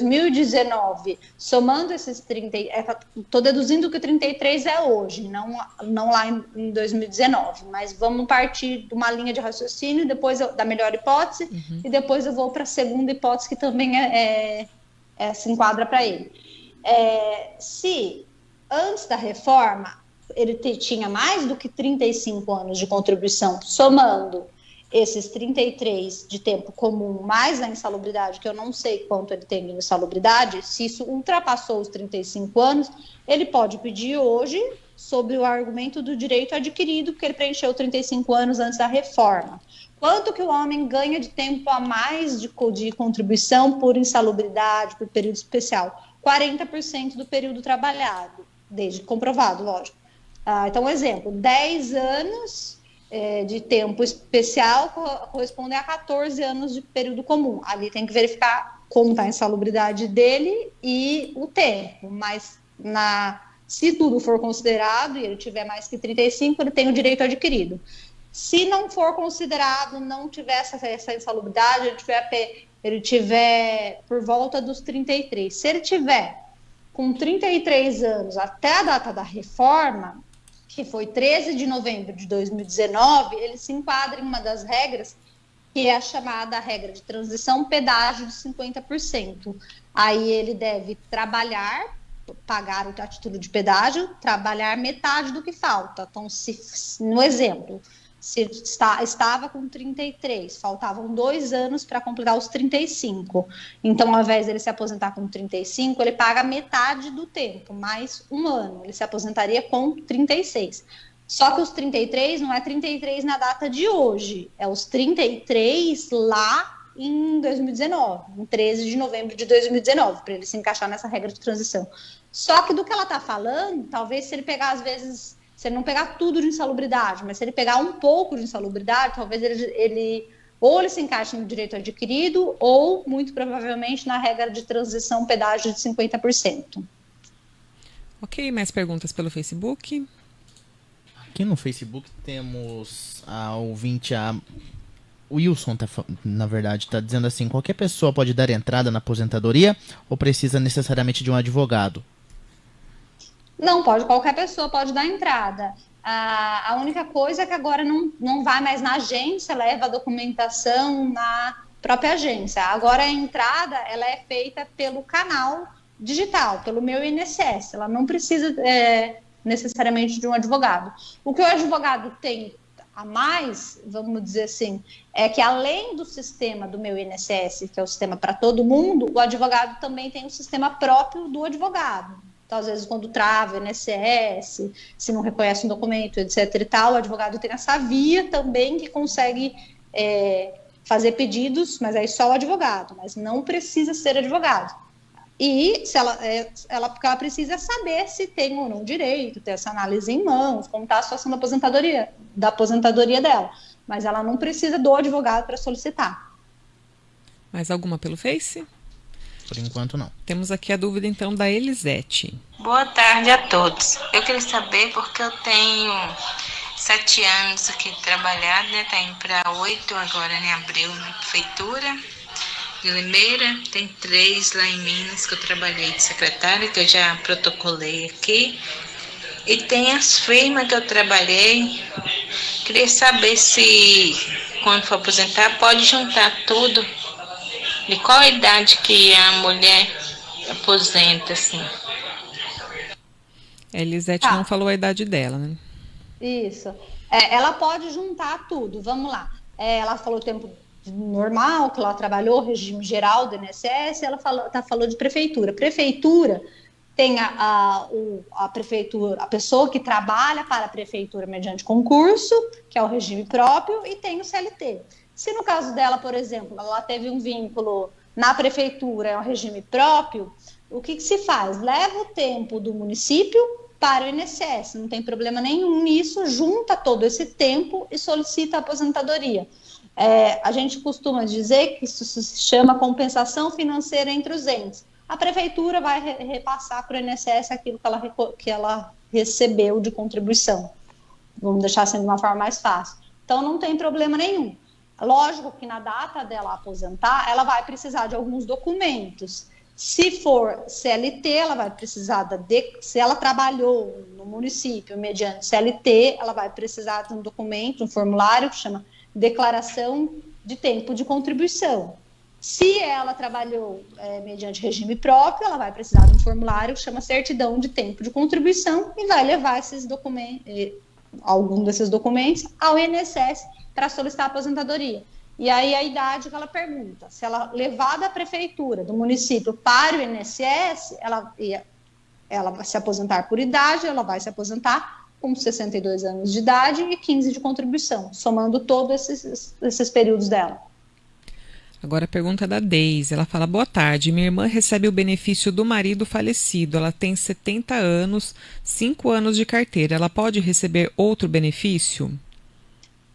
2019, somando esses 30, estou deduzindo que o 33 é hoje, não lá em 2019, mas vamos partir de uma linha de raciocínio, depois da melhor hipótese, e depois eu vou para a segunda hipótese, que também se enquadra para ele. Se antes da reforma ele tinha mais do que 35 anos de contribuição, somando esses 33 de tempo comum mais a insalubridade, que eu não sei quanto ele tem de insalubridade, se isso ultrapassou os 35 anos, ele pode pedir hoje sobre o argumento do direito adquirido, porque ele preencheu 35 anos antes da reforma. Quanto que o homem ganha de tempo a mais de contribuição por insalubridade, por período especial? 40% do período trabalhado, desde comprovado, lógico. Então, exemplo, 10 anos de tempo especial correspondem a 14 anos de período comum. Ali tem que verificar como está a insalubridade dele e o tempo, mas se tudo for considerado e ele tiver mais que 35, ele tem o direito adquirido. Se não for considerado, não tiver essa insalubridade, ele tiver por volta dos 33. Se ele tiver com 33 anos até a data da reforma, que foi 13 de novembro de 2019, ele se enquadra em uma das regras, que é a chamada regra de transição, pedágio de 50%. Aí ele deve pagar a título de pedágio, trabalhar metade do que falta. Então, no exemplo, se estava com 33, faltavam 2 anos para completar os 35. Então, ao invés dele se aposentar com 35, ele paga metade do tempo, mais 1 ano. Ele se aposentaria com 36. Só que os 33 não é 33 na data de hoje, é os 33 lá em 2019, em 13 de novembro de 2019, para ele se encaixar nessa regra de transição. Só que do que ela está falando, talvez se ele pegar, às vezes, se ele não pegar tudo de insalubridade, mas se ele pegar um pouco de insalubridade, talvez ele se encaixe no direito adquirido ou, muito provavelmente, na regra de transição pedágio de 50%. Ok, mais perguntas pelo Facebook? Aqui no Facebook temos a ouvinte, o Wilson, na verdade, está dizendo assim: qualquer pessoa pode dar entrada na aposentadoria ou precisa necessariamente de um advogado? Não, qualquer pessoa pode dar entrada. A única coisa é que agora não vai mais na agência, leva a documentação na própria agência. Agora a entrada ela é feita pelo canal digital, pelo meu INSS. Ela não precisa necessariamente de um advogado. O que o advogado tem a mais, vamos dizer assim, é que além do sistema do meu INSS, que é o sistema para todo mundo, o advogado também tem um sistema próprio do advogado. Então, às vezes, quando trava o INSS, se não reconhece um documento, etc. e tal, o advogado tem essa via também que consegue fazer pedidos, mas aí só o advogado, mas não precisa ser advogado. E porque ela precisa saber se tem ou não direito, ter essa análise em mãos, como está a situação da aposentadoria dela. Mas ela não precisa do advogado para solicitar. Mais alguma pelo Face? Por enquanto, não. Temos aqui a dúvida, então, da Elisete. Boa tarde a todos. Eu queria saber, porque eu tenho 7 anos aqui trabalhado, né? Tá indo para 8 agora em abril na prefeitura de Limeira. Tem 3 lá em Minas que eu trabalhei de secretária, que eu já protocolei aqui. E tem as firmas que eu trabalhei. Queria saber se, quando for aposentar, pode juntar tudo. E qual a idade que a mulher aposenta, assim? A Elisete não falou a idade dela, né? Isso. Ela pode juntar tudo, vamos lá. Ela falou tempo normal, que ela trabalhou, regime geral do INSS, ela falou de prefeitura. Prefeitura tem a prefeitura, a pessoa que trabalha para a prefeitura mediante concurso, que é o regime próprio, e tem o CLT. Se no caso dela, por exemplo, ela teve um vínculo na prefeitura, é um regime próprio, o que se faz? Leva o tempo do município para o INSS, não tem problema nenhum nisso, junta todo esse tempo e solicita a aposentadoria. A gente costuma dizer que isso se chama compensação financeira entre os entes. A prefeitura vai repassar para o INSS aquilo que ela recebeu de contribuição. Vamos deixar assim de uma forma mais fácil. Então, não tem problema nenhum. Lógico que na data dela aposentar, ela vai precisar de alguns documentos. Se for CLT, ela vai precisar se ela trabalhou no município mediante CLT, ela vai precisar de um documento, um formulário que chama Declaração de Tempo de Contribuição. Se ela trabalhou mediante regime próprio, ela vai precisar de um formulário que chama Certidão de Tempo de Contribuição e vai levar esses documentos, algum desses documentos, ao INSS para solicitar a aposentadoria. E aí a idade que ela pergunta, se ela levar da prefeitura, do município para o INSS, ela vai se aposentar por idade, ela vai se aposentar com 62 anos de idade e 15 de contribuição, somando todos esses períodos dela. Agora a pergunta da Deise, ela fala, boa tarde, minha irmã recebe o benefício do marido falecido, ela tem 70 anos, 5 anos de carteira, ela pode receber outro benefício?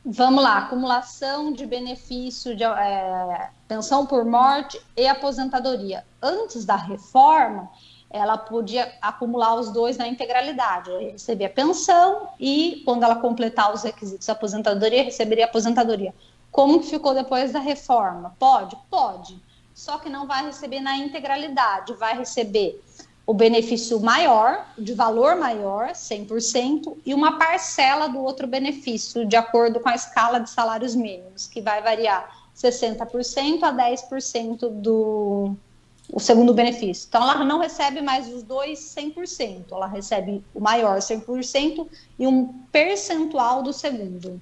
Vamos lá, acumulação de benefício de pensão por morte e aposentadoria. Antes da reforma, ela podia acumular os dois na integralidade, receber a pensão e, quando ela completar os requisitos da aposentadoria, receberia a aposentadoria. Como que ficou depois da reforma? Pode? Pode. Só que não vai receber na integralidade, vai receber o benefício maior, de valor maior, 100%, e uma parcela do outro benefício, de acordo com a escala de salários mínimos, que vai variar 60% a 10% do segundo benefício. Então, ela não recebe mais os dois 100%, ela recebe o maior 100% e um percentual do segundo.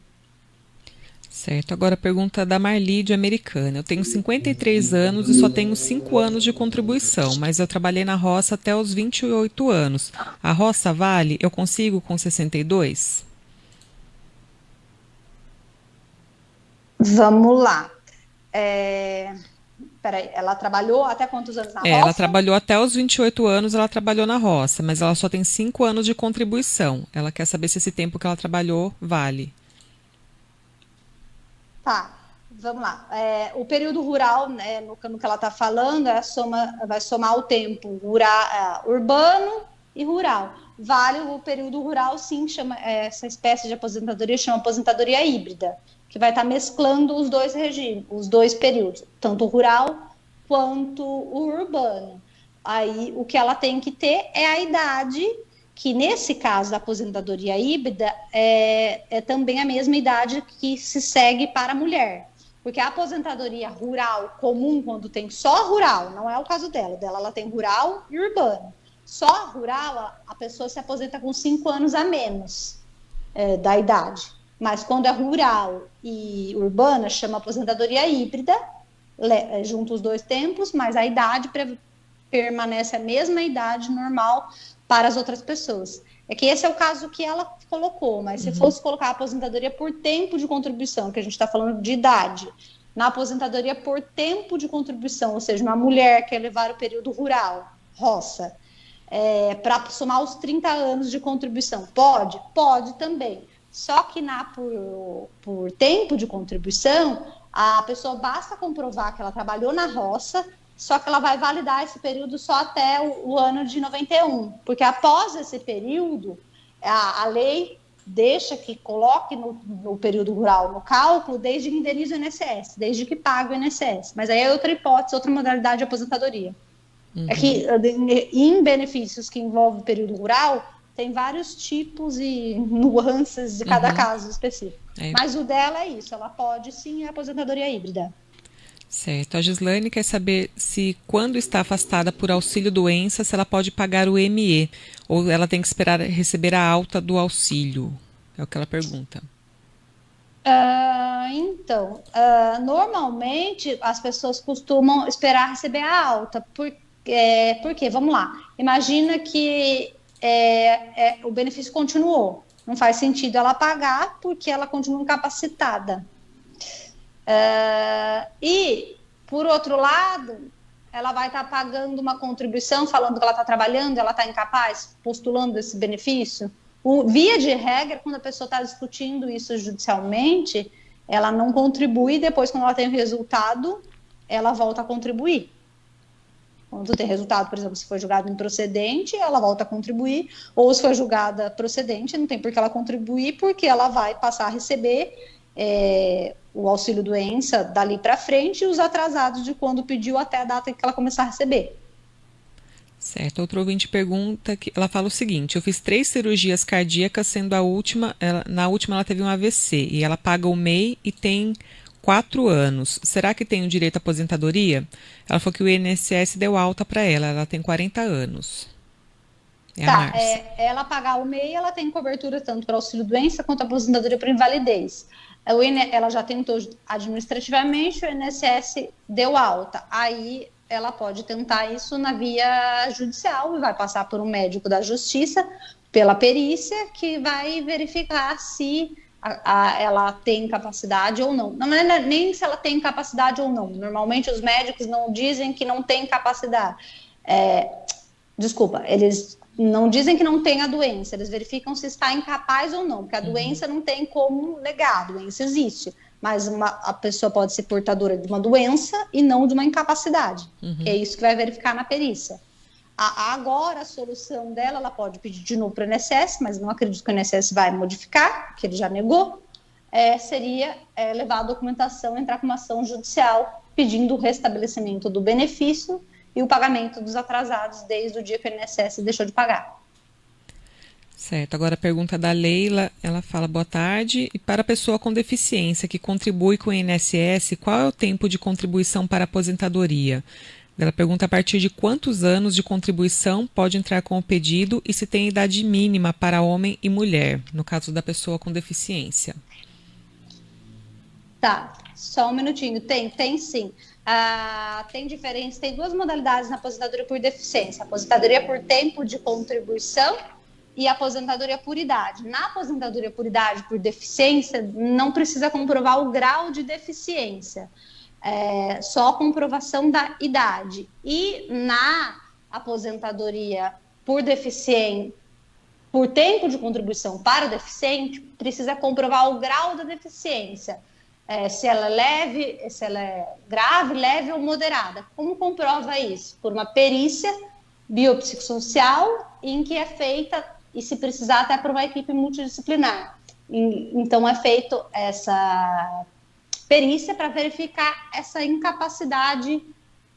Certo, agora a pergunta da Marli de Americana. Eu tenho 53 anos e só tenho 5 anos de contribuição, mas eu trabalhei na roça até os 28 anos. A roça vale? Eu consigo com 62? Vamos lá. Peraí, ela trabalhou até quantos anos na roça? Ela trabalhou até os 28 anos, ela trabalhou na roça, mas ela só tem 5 anos de contribuição. Ela quer saber se esse tempo que ela trabalhou vale. Tá, vamos lá. O período rural, né, no que ela está falando, vai somar o tempo urbano e rural. Vale o período rural, sim, essa espécie de aposentadoria chama aposentadoria híbrida, que vai estar mesclando os dois regimes, os dois períodos, tanto o rural quanto o urbano. Aí o que ela tem que ter é a idade, que nesse caso da aposentadoria híbrida é também a mesma idade que se segue para a mulher. Porque a aposentadoria rural comum, quando tem só rural, não é o caso dela ela tem rural e urbano. Só rural, a pessoa se aposenta com 5 anos a menos da idade. Mas quando é rural e urbana, chama aposentadoria híbrida, junto os dois tempos, mas a idade permanece a mesma idade normal para as outras pessoas. É que esse é o caso que ela colocou, mas se fosse colocar a aposentadoria por tempo de contribuição, que a gente está falando de idade, na aposentadoria por tempo de contribuição, ou seja, uma mulher quer levar o período rural, roça, para somar os 30 anos de contribuição, pode? Pode também. Só que por tempo de contribuição, a pessoa basta comprovar que ela trabalhou na roça, só que ela vai validar esse período só até o ano de 91, porque após esse período, a lei deixa que coloque no período rural no cálculo desde que indenize o INSS, desde que pague o INSS. Mas aí é outra hipótese, outra modalidade de aposentadoria. É que em benefícios que envolvem o período rural, tem vários tipos e nuances de cada caso específico. Mas o dela é isso, ela pode sim, a aposentadoria híbrida. Certo. A Gislaine quer saber se, quando está afastada por auxílio-doença, se ela pode pagar o ME, ou ela tem que esperar receber a alta do auxílio. É o que ela pergunta. Normalmente, as pessoas costumam esperar receber a alta. Porque, vamos lá, imagina que o benefício continuou. Não faz sentido ela pagar porque ela continua incapacitada. E, por outro lado, ela vai estar pagando uma contribuição, falando que ela está trabalhando, ela está incapaz, postulando esse benefício. Via de regra, quando a pessoa está discutindo isso judicialmente, ela não contribui, depois, quando ela tem o resultado, ela volta a contribuir. Quando tem resultado, por exemplo, se foi julgado improcedente, ela volta a contribuir, ou se foi julgada procedente, não tem por que ela contribuir, porque ela vai passar a receber o auxílio-doença dali para frente e os atrasados de quando pediu até a data que ela começar a receber. Certo. Outra ouvinte pergunta, que ela fala o seguinte: eu fiz 3 cirurgias cardíacas, sendo a última, na última ela teve um AVC e ela paga o MEI e tem 4 anos. Será que tem o direito à aposentadoria? Ela falou que o INSS deu alta para ela tem 40 anos. Ela pagar o MEI, ela tem cobertura tanto para auxílio-doença quanto aposentadoria por invalidez. Ela já tentou administrativamente, o INSS deu alta. Aí ela pode tentar isso na via judicial e vai passar por um médico da justiça, pela perícia, que vai verificar se ela tem capacidade ou não. Não é nem se ela tem capacidade ou não. Normalmente os médicos não dizem que não tem capacidade. Eles não dizem que não tem a doença, eles verificam se está incapaz ou não, porque a doença não tem como negar, a doença existe, mas a pessoa pode ser portadora de uma doença e não de uma incapacidade, que é isso que vai verificar na perícia. Agora, a solução dela, ela pode pedir de novo para o INSS, mas não acredito que o INSS vai modificar, que ele já negou, seria levar a documentação, entrar com uma ação judicial pedindo o restabelecimento do benefício e o pagamento dos atrasados desde o dia que o INSS deixou de pagar. Certo. Agora a pergunta da Leila, ela fala: boa tarde. E para a pessoa com deficiência que contribui com o INSS, qual é o tempo de contribuição para a aposentadoria? Ela pergunta a partir de quantos anos de contribuição pode entrar com o pedido e se tem idade mínima para homem e mulher, no caso da pessoa com deficiência. Tá, só um minutinho. Tem sim. Tem diferença, tem 2 modalidades na aposentadoria por deficiência: aposentadoria por tempo de contribuição e aposentadoria por idade. Na aposentadoria por idade por deficiência, não precisa comprovar o grau de deficiência, só a comprovação da idade. E na aposentadoria por deficiência, por tempo de contribuição para o deficiente, precisa comprovar o grau da deficiência. Se ela é leve, se ela é grave, leve ou moderada. Como comprova isso? Por uma perícia biopsicossocial em que é feita, e se precisar até por uma equipe multidisciplinar. Então é feito essa perícia para verificar essa incapacidade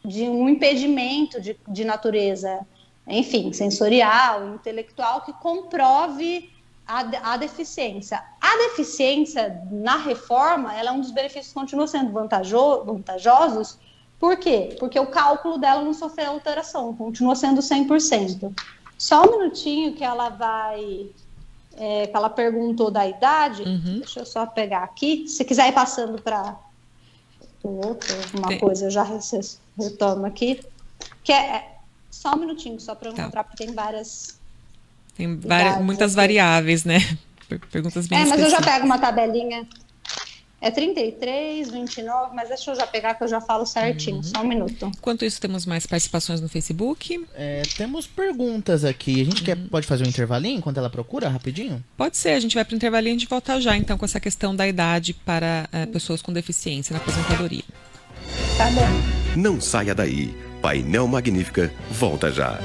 de um impedimento de natureza, enfim, sensorial, intelectual, que comprove a deficiência. A deficiência, na reforma, ela é um dos benefícios que continua sendo vantajosos. Por quê? Porque o cálculo dela não sofreu alteração, continua sendo 100%. Só um minutinho que ela vai... que ela perguntou da idade. Deixa eu só pegar aqui. Se quiser ir passando para coisa, eu já retomo aqui. Só um minutinho, só para eu encontrar, porque tem várias... Tem muitas variáveis, né? Perguntas bem específicas. Mas eu já pego uma tabelinha. É 33, 29, mas deixa eu já pegar que eu já falo certinho. Só um minuto. Enquanto isso, temos mais participações no Facebook. Temos perguntas aqui. A gente pode fazer um intervalinho enquanto ela procura, rapidinho? Pode ser, a gente vai para o intervalinho e a gente volta já, então, com essa questão da idade para pessoas com deficiência na aposentadoria. Tá bom. Não saia daí. Painel Magnífica volta já.